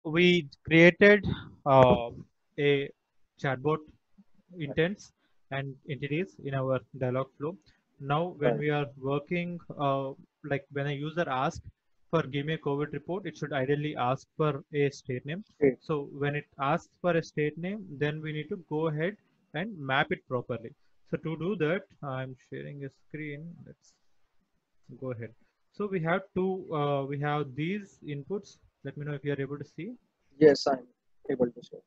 we created a chatbot intents and entities in our dialog flow. Now, when Right. we are working, like when a user asks for give me a COVID report, it should ideally ask for a state name. Great. So when it asks for a state name, then we need to go ahead and map it properly. So to do that, I'm sharing a screen. Let's go ahead. So we have these inputs. Let me know if you are able to see. Yes, I'm able to say.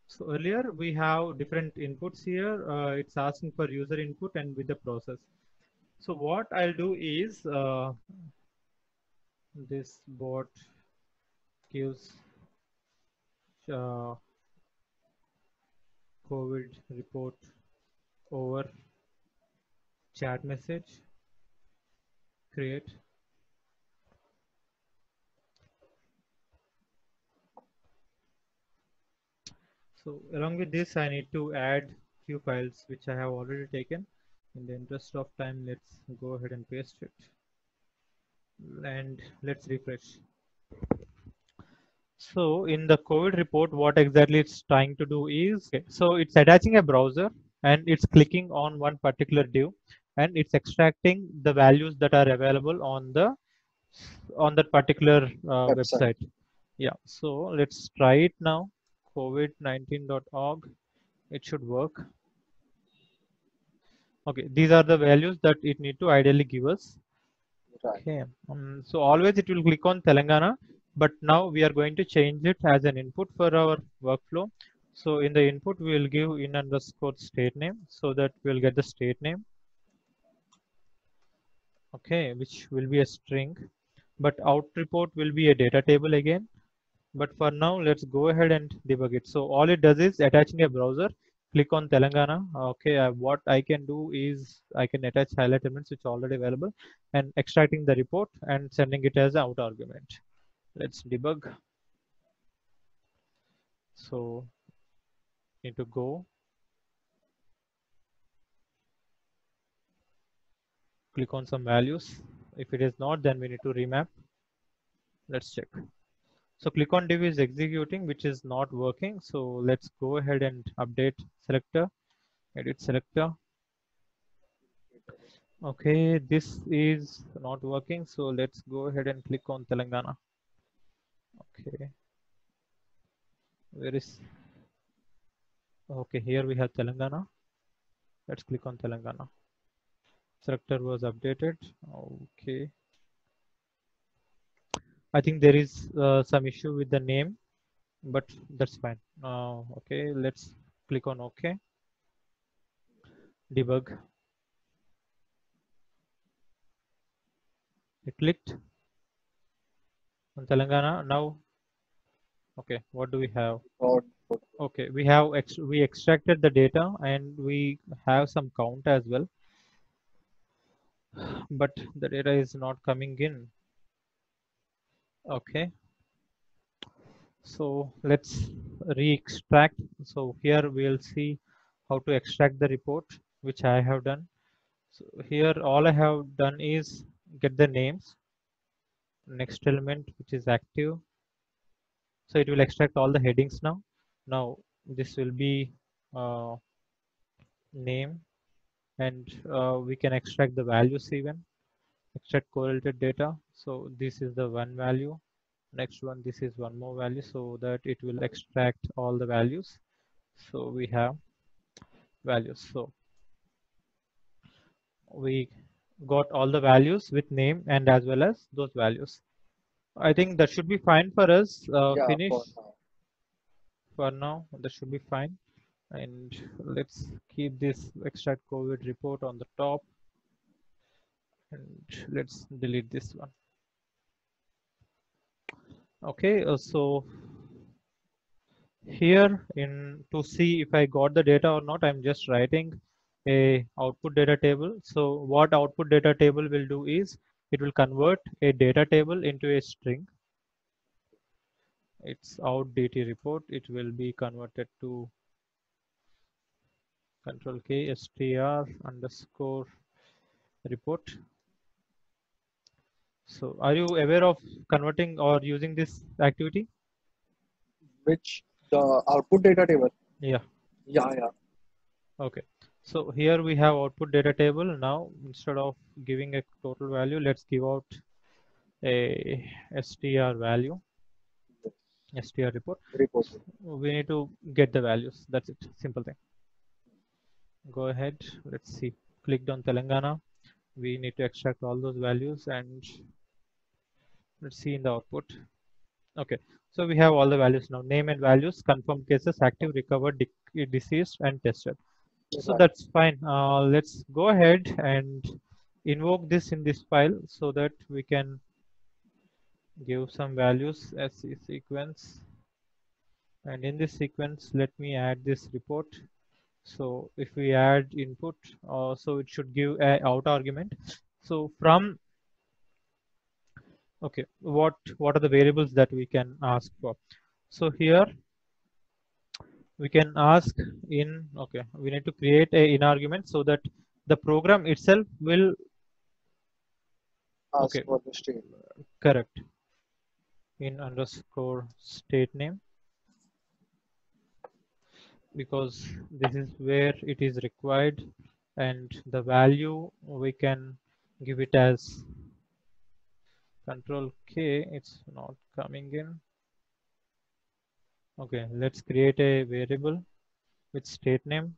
So earlier we have different inputs here. It's asking for user input and with the process. So what I'll do is this bot gives uh, COVID report over chat message, create. So along with this, I need to add few files which I have already taken. In the interest of time, let's go ahead and paste it and let's refresh. So in the COVID report, what exactly it's trying to do is, okay, so it's attaching a browser and it's clicking on one particular div and it's extracting the values that are available on that particular Website. website. Yeah, so let's try it now. COVID-19.org. It should work. Okay, these are the values that it need to ideally give us. Right. Okay, so always it will click on Telangana, but now we are going to change it as an input for our workflow. So in the input, we will give in underscore state name so that we'll get the state name, okay, which will be a string, but out report will be a data table again. But for now, let's go ahead and debug it. So all it does is attaching a browser, click on Telangana. Okay, what I can do is I can attach highlight elements which are already available and extracting the report and sending it as out argument. Let's debug. So need to go, click on some values. If it is not, then we need to remap. Let's check. So click on div is executing, which is not working. So let's go ahead and update selector, edit selector. Okay, this is not working. So let's go ahead and click on Telangana. Okay, where is, okay, here we have Telangana. Let's click on Telangana. Selector was updated. Okay, I think there is some issue with the name, but that's fine. Okay, let's click on OK. Debug. I clicked on Telangana. Now, okay, what do we have? God. Okay, we extracted the data and we have some count as well, but the data is not coming in. Okay, so let's re-extract. So here we'll see how to extract the report, which I have done. So here all I have done is get the names, next element which is active. So it will extract all the headings now. Now this will be uh, name, and we can extract the values even. Extract correlated data. So this is the one value. Next one, this is one more value, so that it will extract all the values. So we have values. So we got all the values with name and as well as those values. I think that should be fine for us. Yeah, Finish for now. for now. That should be fine. And let's keep this extract COVID report on the top. And let's delete this one. Okay, so here in to see if I got the data or not, I'm just writing a output data table. So what output data table will do is it will convert a data table into a string. It's out DT report. It will be converted to control K str underscore report. So are you aware of converting or using this activity? Which the output data table? Yeah. Yeah. Okay. So here we have output data table. Now instead of giving a total value, let's give out a str value, str report. Report. We need to get the values. That's it. Simple thing. Go ahead. Let's see. Clicked on Telangana. We need to extract all those values and let's see in the output. Okay. So we have all the values now. Name and values, confirmed cases, active, recovered, deceased, and tested. So Right. that's fine. Let's go ahead and invoke this in this file so that we can give some values as a sequence. And in this sequence, let me add this report. So if we add input, so it should give a out argument. So from, okay, what are the variables that we can ask for? So here we can ask in, okay, we need to create a in argument so that the program itself will, Ask okay, for the state. correct, in underscore state name, because this is where it is required, and the value we can give it as control K. It's not coming in. Okay, let's create a variable with state name,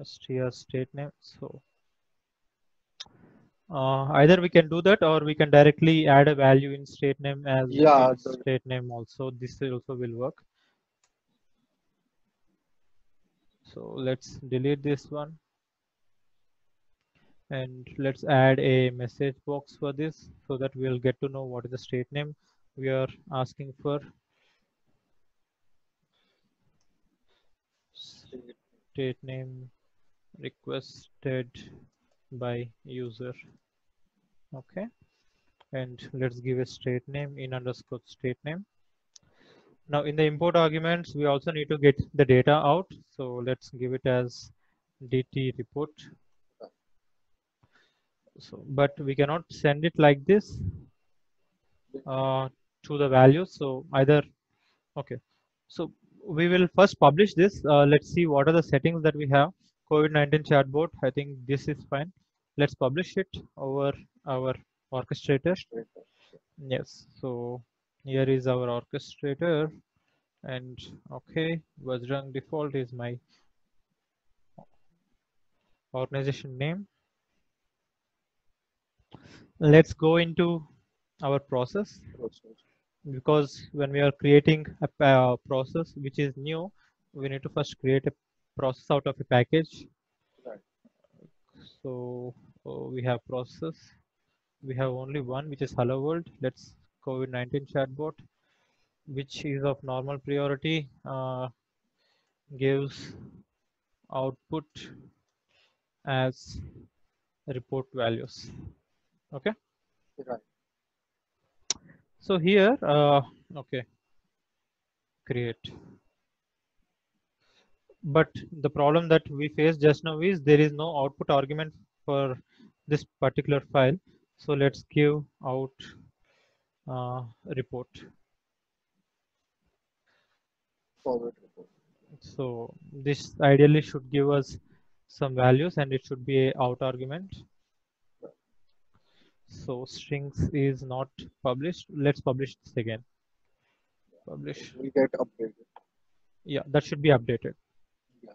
str state name. So either we can do that or we can directly add a value in state name as Yeah. in state name also. This also will work. So let's delete this one and let's add a message box for this so that we'll get to know what is the state name we are asking for. State name requested by user. Okay, and let's give a state name in underscore state name. Now in the import arguments, we also need to get the data out. So let's give it as DT report. So, but we cannot send it like this to the values. So either, okay. So we will first publish this. Let's see what are the settings that we have. COVID-19 chatbot. I think this is fine. Let's publish it over our orchestrator. Yes. So here is our orchestrator. And okay, Vajrang default is my organization name. Let's go into our process, because when we are creating a process which is new, we need to first create a process out of a package. Right. So we have process. We have only one, which is hello world. Let's COVID-19 chatbot, which is of normal priority, gives output as report values. Okay. Right. So here, okay, create. But the problem that we face just now is there is no output argument for this particular file. So let's give out report. Forward report. So this ideally should give us some values and it should be a out argument. So strings is not published. Let's publish this again. Publish. We get updated. Yeah, that should be updated. Yeah.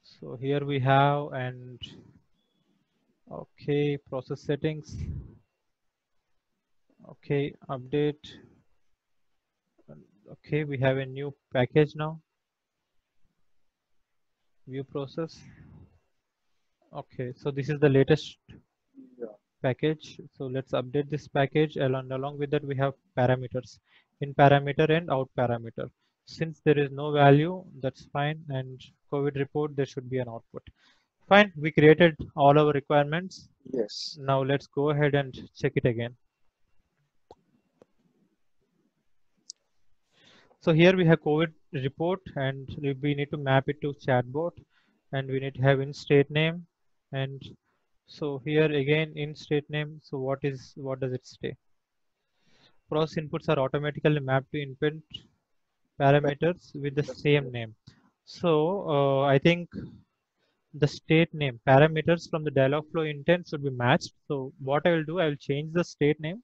So here we have, and okay, process settings. Okay, update. Okay, we have a new package now. View process. Okay, so this is the latest package. So let's update this package, and along with that we have parameters, in parameter and out parameter. Since there is no value, that's fine, and COVID report, there should be an output. Fine, we created all our requirements. Yes. Now let's go ahead and check it again. So here we have COVID report, and we need to map it to chatbot, and we need to have in state name. And so here again in state name, so what does it say? process inputs are automatically mapped to input parameters with the same name. So I think the state name parameters from the Dialogflow intent should be matched. So what I will do, I will change the state name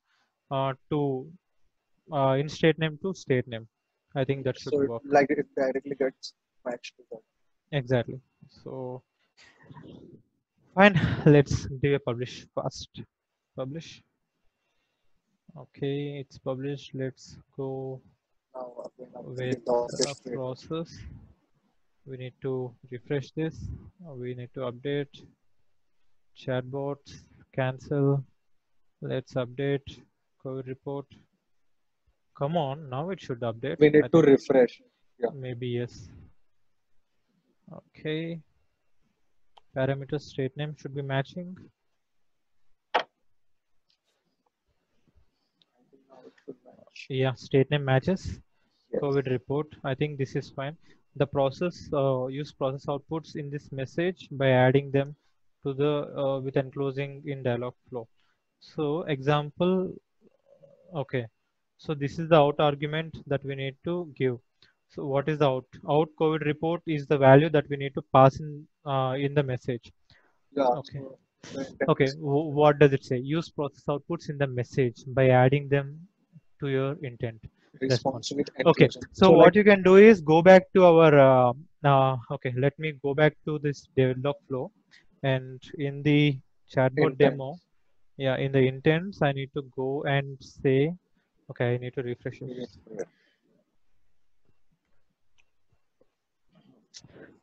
to in state name to state name. I think that should So work. like it directly gets matched to that. Exactly. So fine, let's do a publish fast. Publish. Okay, it's published. Let's go Now again, I'm with thinking the orchestrator. process. We need to refresh this. We need to update chatbots, cancel. Let's update COVID report. Come on, now it should update. We need I to think refresh. Yeah. maybe yes. Okay. Parameter state name should be matching. I think now it should match. Yeah, state name matches. Yes. COVID report. I think this is fine. The process use process outputs in this message by adding them to the with enclosing in Dialogflow. So example, okay. So this is the out argument that we need to give. So what is the out? Out COVID report is the value that we need to pass in the message. Yeah. Okay. So the intent Okay. is What does it say? Use process outputs in the message by adding them to your intent response. response with Okay. enclosing. So what you can do is go back to our okay. Let me go back to this Dialogflow, and in the chatbot intent. demo, yeah, in the intents, I need to go and say, okay, I need to refresh it. Yes, correct.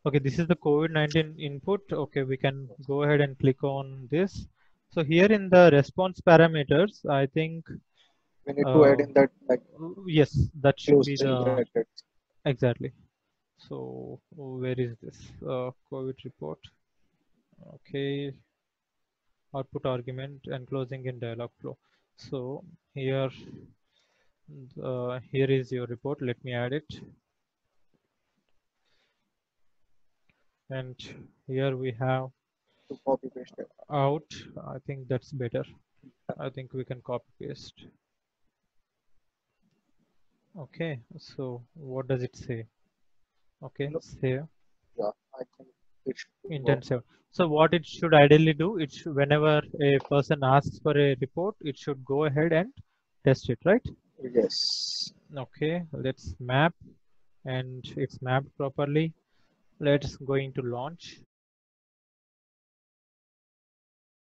Okay, this is the COVID-19 input. Okay, we can go ahead and click on this. So here in the response parameters, I think, We need to add in that like yes, that should close be in the, brackets. exactly. So where is this COVID report? Okay, output argument and closing in Dialogflow. So here, here is your report. Let me add it. And here we have To copy paste it. out. I think that's better. I think we can copy paste. Okay, so what does it say? Okay, No. save, Yeah, I think it should work. intent save. So what it should ideally do, it should, whenever a person asks for a report, it should go ahead and test it, right? Yes. Okay, let's map, and it's mapped properly. Let's going to launch.